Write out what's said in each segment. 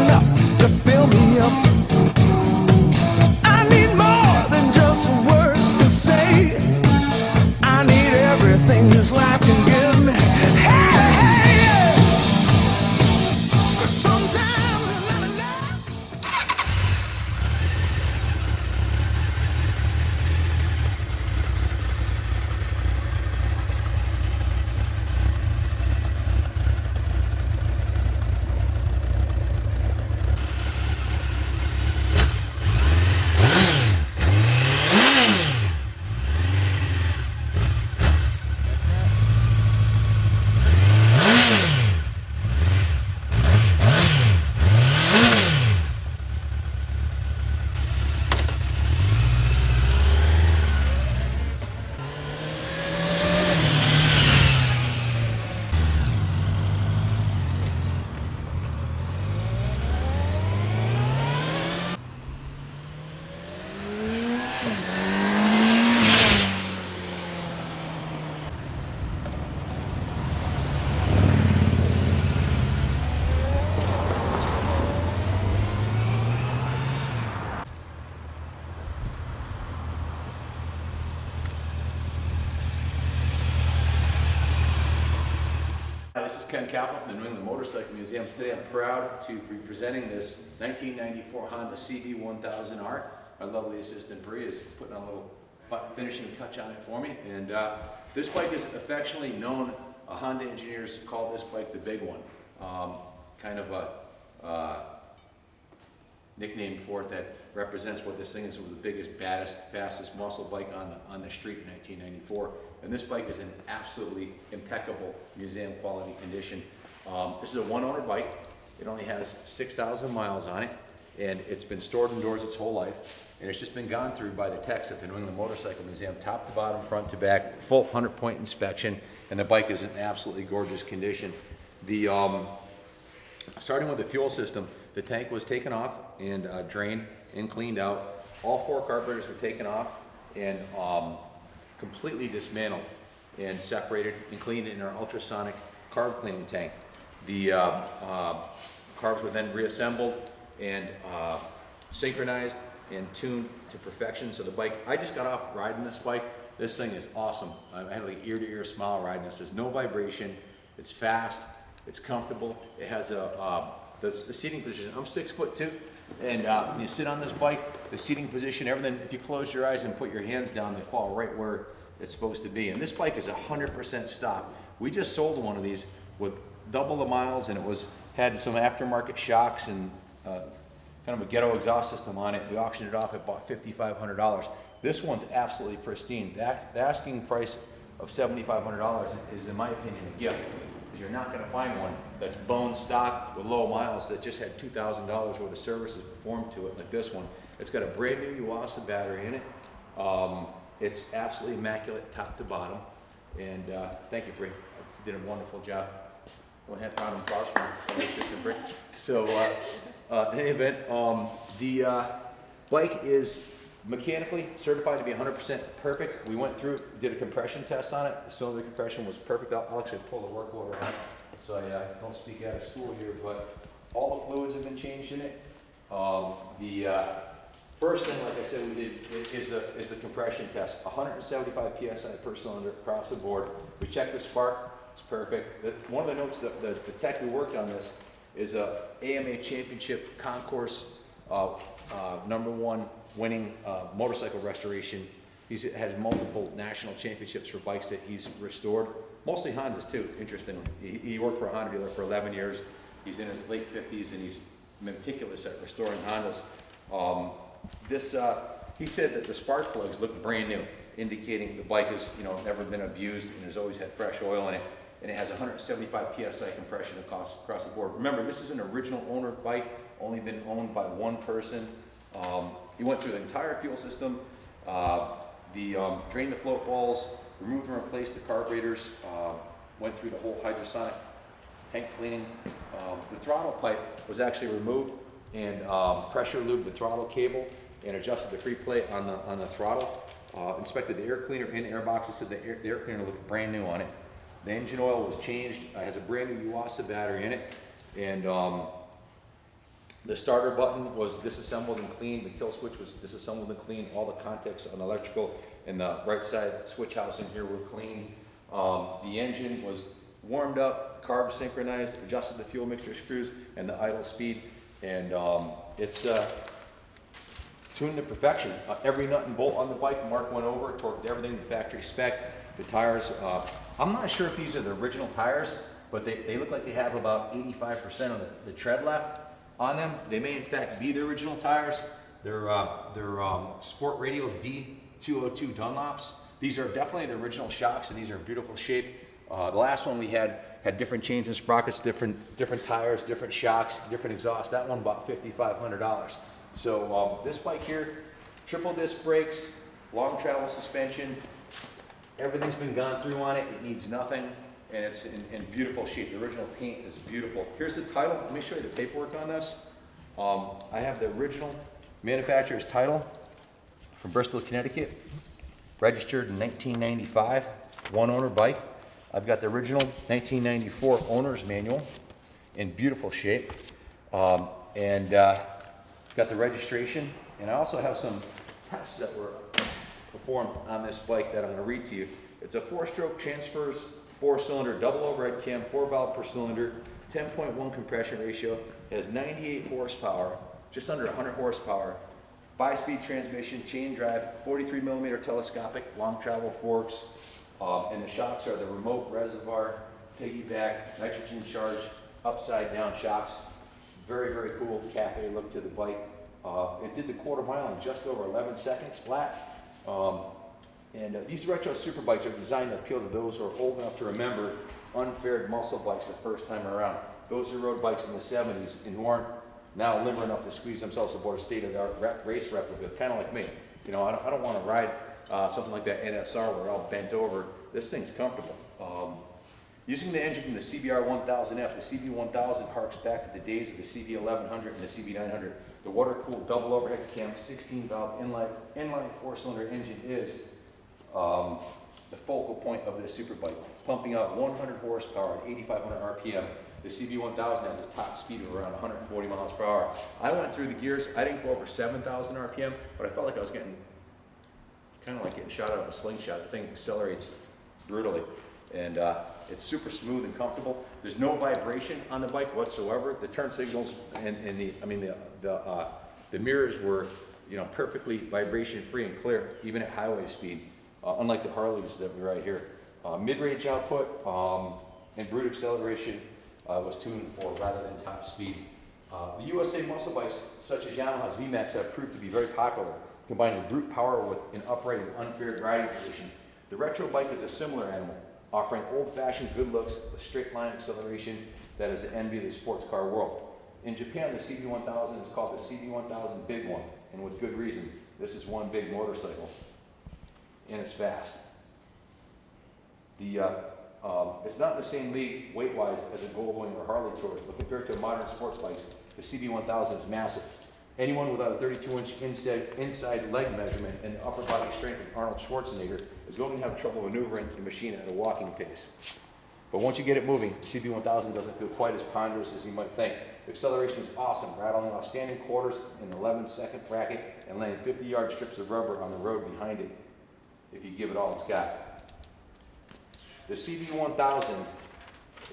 enough to fill me up. I need more than just words to say. I need everything this life can give me. Hey, hey, yeah. 'Cause sometimes it's not enough. Hi, this is Ken Kaplan from the New England Motorcycle Museum. Today I'm proud to be presenting this 1994 Honda CB1000R. My lovely assistant Bree is putting a little finishing touch on it for me. And this bike is affectionately known, Honda engineers call this bike the big one. Kind of a nickname for it that represents what this thing is. It was the biggest, baddest, fastest muscle bike on the street in 1994. And this bike is in absolutely impeccable museum quality condition. This is a one-owner bike. It only has 6,000 miles on it, and it's been stored indoors its whole life. And it's just been gone through by the techs at the New England Motorcycle Museum, top to bottom, front to back, full 100-point inspection, and the bike is in absolutely gorgeous condition. Starting with the fuel system, the tank was taken off and drained and cleaned out. All 4 carburetors were taken off and completely dismantled and separated and cleaned in our ultrasonic carb cleaning tank. The carbs were then reassembled and synchronized and tuned to perfection. So the bike, I just got off riding this bike. This thing is awesome. I had like ear-to-ear smile riding this. There's no vibration. It's fast. It's comfortable. It has the seating position. I'm 6'2", and when you sit on this bike, the seating position, everything, if you close your eyes and put your hands down, they fall right where it's supposed to be. And this bike is 100% stock. We just sold one of these with double the miles, and it had some aftermarket shocks and kind of a ghetto exhaust system on it. We auctioned it off at about $5,500. This one's absolutely pristine. The asking price of $7,500 is, in my opinion, a gift. You're not going to find one that's bone stock with low miles that just had $2,000 worth of services performed to it like this one. It's got a brand new Yuasa battery in it. It's absolutely immaculate top to bottom. And thank you, Bree. You did a wonderful job. We'll have round of applause for my assistant, Bree. So in any event, the bike is mechanically certified to be 100% perfect. We went through, did a compression test on it. The cylinder compression was perfect. I'll actually pull the work order out so I don't speak out of school here, but all the fluids have been changed in it. The first thing, like I said, we did is the compression test. 175 PSI per cylinder across the board. We checked the spark. It's perfect. One of the notes that the tech who worked on this is a AMA Championship Concourse #1 winning motorcycle restoration. He's had multiple national championships for bikes that he's restored, mostly Hondas too, interestingly. He worked for a Honda dealer for 11 years. He's in his late 50s and he's meticulous at restoring Hondas. He said that the spark plugs look brand new, indicating the bike has never been abused and has always had fresh oil in it. And it has 175 PSI compression across the board. Remember, this is an original owner bike, only been owned by one person. He went through the entire fuel system, drained the float balls, removed and replaced the carburetors, went through the whole hydrosonic tank cleaning. The throttle pipe was actually removed and pressure lubed the throttle cable and adjusted the free plate on the throttle. Inspected the air cleaner and air boxes, said the air cleaner looked brand new on it. The engine oil was changed, has a brand new Yuasa battery in it, and The starter button was disassembled and cleaned. The kill switch was disassembled and cleaned. All the contacts on the electrical and the right side switch housing here were clean. The engine was warmed up, carb synchronized, adjusted the fuel mixture screws and the idle speed, and it's tuned to perfection. Every nut and bolt on the bike, Mark went over, torqued everything to factory spec. The tires, I'm not sure if these are the original tires, but they look like they have about 85% of the tread left on them. They may in fact be the original tires. They're Sport Radial D202 Dunlops. These are definitely the original shocks, and these are in beautiful shape. The last one we had different chains and sprockets, different tires, different shocks, different exhaust. That one about $5,500. So this bike here, triple disc brakes, long travel suspension, everything's been gone through on it. It needs nothing, and it's in beautiful shape. The original paint is beautiful. Here's the title. Let me show you the paperwork on this. I have the original manufacturer's title from Bristol, Connecticut, registered in 1995, one owner bike. I've got the original 1994 owner's manual in beautiful shape, and got the registration, and I also have some tests that were performed on this bike that I'm going to read to you. It's a 4-stroke transfers, 4-cylinder, double overhead cam, 4-valve per cylinder, 10.1 compression ratio, has 98 horsepower, just under 100 horsepower, 5-speed transmission, chain drive, 43mm telescopic, long travel forks, and the shocks are the remote reservoir, piggyback, nitrogen charge, upside down shocks. Very, very cool cafe look to the bike. It did the quarter mile in just over 11 seconds flat. These retro super bikes are designed to appeal to those who are old enough to remember unfaired muscle bikes the first time around. Those who rode bikes in the 70s and who aren't now limber enough to squeeze themselves aboard a state-of-the-art race replica, kind of like me. You know, I don't want to ride something like that NSR where we're all bent over. This thing's comfortable. Using the engine from the CBR1000F, the CB1000 harks back to the days of the CB1100 and the CB900. The water-cooled double overhead cam, 16-valve inline 4-cylinder engine is the focal point of this super bike, pumping out 100 horsepower at 8,500 RPM. The CB1000 has its top speed of around 140 miles per hour. I went through the gears. I didn't go over 7,000 RPM, but I felt like I was getting kind of like getting shot out of a slingshot. The thing accelerates brutally, and it's super smooth and comfortable. There's no vibration on the bike whatsoever. The turn signals and the mirrors were, you know, perfectly vibration free and clear, even at highway speed. Unlike the Harleys that we ride here. Mid-range output and brute acceleration was tuned for rather than top speed. The USA muscle bikes such as Yamaha's VMAX have proved to be very popular, combining brute power with an upright and unfair riding position. The retro bike is a similar animal, offering old-fashioned good looks with straight line acceleration that is the envy of the sports car world. In Japan, the CB1000 is called the CB1000 Big One, and with good reason. This is one big motorcycle, and it's fast. It's not in the same league weight-wise as a Goldwing or Harley Tours, but compared to modern sports bikes, the CB1000 is massive. Anyone without a 32-inch inside leg measurement and upper body strength of Arnold Schwarzenegger is going to have trouble maneuvering the machine at a walking pace. But once you get it moving, the CB1000 doesn't feel quite as ponderous as you might think. The acceleration is awesome, rattling off standing quarters in an 11-second bracket and laying 50-yard strips of rubber on the road behind it if you give it all it's got. The CB1000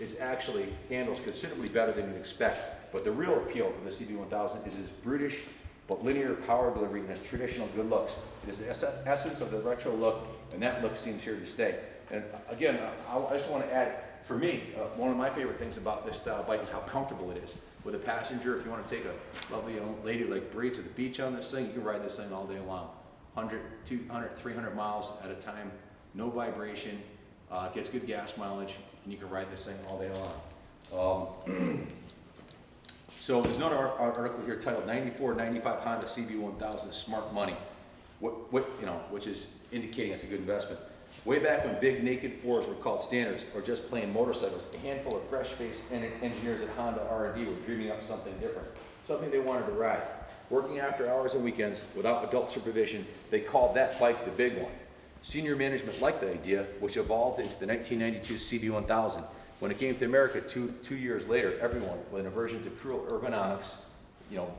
is actually handles considerably better than you'd expect, but the real appeal of the CB1000 is its brutish but linear power delivery and its traditional good looks. It is the essence of the retro look, and that look seems here to stay. And again, I just want to add, for me, one of my favorite things about this style bike is how comfortable it is. With a passenger, if you want to take a lovely young lady like Bree to the beach on this thing, you can ride this thing all day long. 100, 200, 300 miles at a time, no vibration, gets good gas mileage, and you can ride this thing all day long. So there's another article here titled 94-95 Honda CB1000 Smart Money, which is indicating it's a good investment. Way back when big naked fours were called standards or just plain motorcycles, a handful of fresh-faced engineers at Honda R&D were dreaming up something different, something they wanted to ride. Working after hours and weekends without adult supervision, they called that bike the big one. Senior management liked the idea, which evolved into the 1992 CB1000. When it came to America two years later, everyone, with an aversion to cruel ergonomics, you know,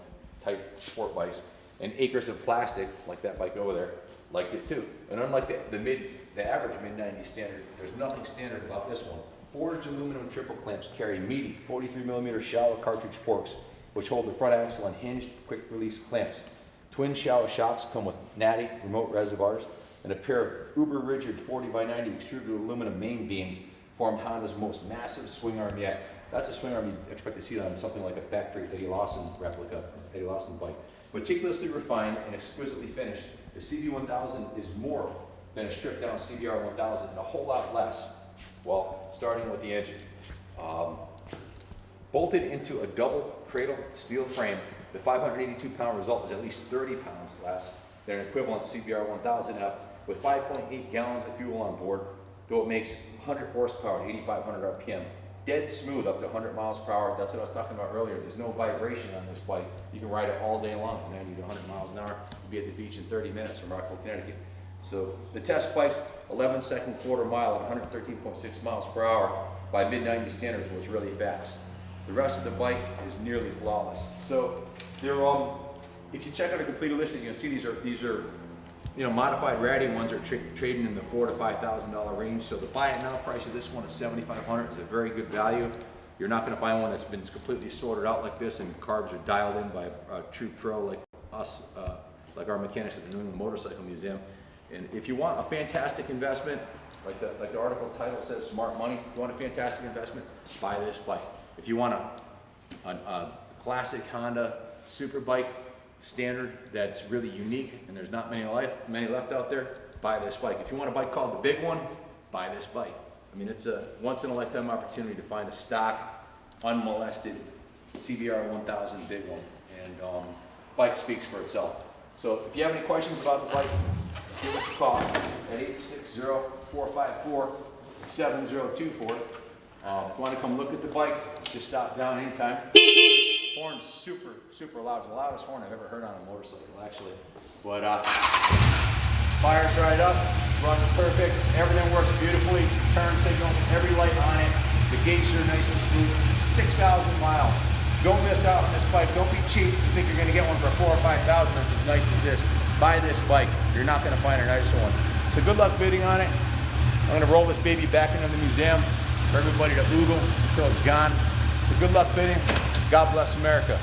type sport bikes. And acres of plastic, like that bike over there, liked it too. And unlike the average mid-90 standard, there's nothing standard about this one. Forged aluminum triple clamps carry meaty 43mm shower cartridge forks, which hold the front axle on hinged, quick-release clamps. Twin shower shocks come with natty remote reservoirs, and a pair of uber-rigid 40x90 extruded aluminum main beams form Honda's most massive swing arm yet. That's a swing arm you'd expect to see on something like a factory Eddie Lawson replica, Eddie Lawson bike. Meticulously refined and exquisitely finished, the CB1000 is more than a stripped-down CBR1000 and a whole lot less. Well, starting with the engine. Bolted into a double cradle steel frame, the 582-pound result is at least 30 pounds less than an equivalent CBR1000F with 5.8 gallons of fuel on board, though it makes 100 horsepower at 8,500 RPM. Dead smooth up to 100 miles per hour. That's what I was talking about earlier. There's no vibration on this bike. You can ride it all day long from 90 to 100 miles an hour. You'll be at the beach in 30 minutes from Rockville, Connecticut. So the test bike's 11-second quarter mile at 113.6 miles per hour by mid-90 standards was really fast. The rest of the bike is nearly flawless. So they're if you check out a complete listing, you'll see these are you know, modified ratty ones are trading in the $4,000 to $5,000 range. So the buy it now price of this one is $7,500. It's a very good value. You're not going to find one that's been completely sorted out like this and carbs are dialed in by a true pro like us, like our mechanics at the New England Motorcycle Museum. And if you want a fantastic investment, like the article title says, smart money, if you want a fantastic investment, buy this bike. If you want a classic Honda super bike, standard that's really unique and there's not many left out there, buy this bike. If you want a bike called the big one, buy this bike. I mean, it's a once in a lifetime opportunity to find a stock, unmolested CBR 1000 big one. And bike speaks for itself. So if you have any questions about the bike, give us a call at 860-454-7024. If you want to come look at the bike, just stop down anytime. Horn's super loud. It's the loudest horn I've ever heard on a motorcycle, actually. But fires right up, runs perfect, everything works beautifully. Turn signals, every light on it. The gates are nice and smooth. 6,000 miles. Don't miss out on this bike. Don't be cheap. You think you're going to get one for $4,000 or $5,000 that's as nice as this. Buy this bike. You're not going to find a nicer one. So good luck bidding on it. I'm going to roll this baby back into the museum for everybody to oogle until it's gone. So good luck bidding. God bless America.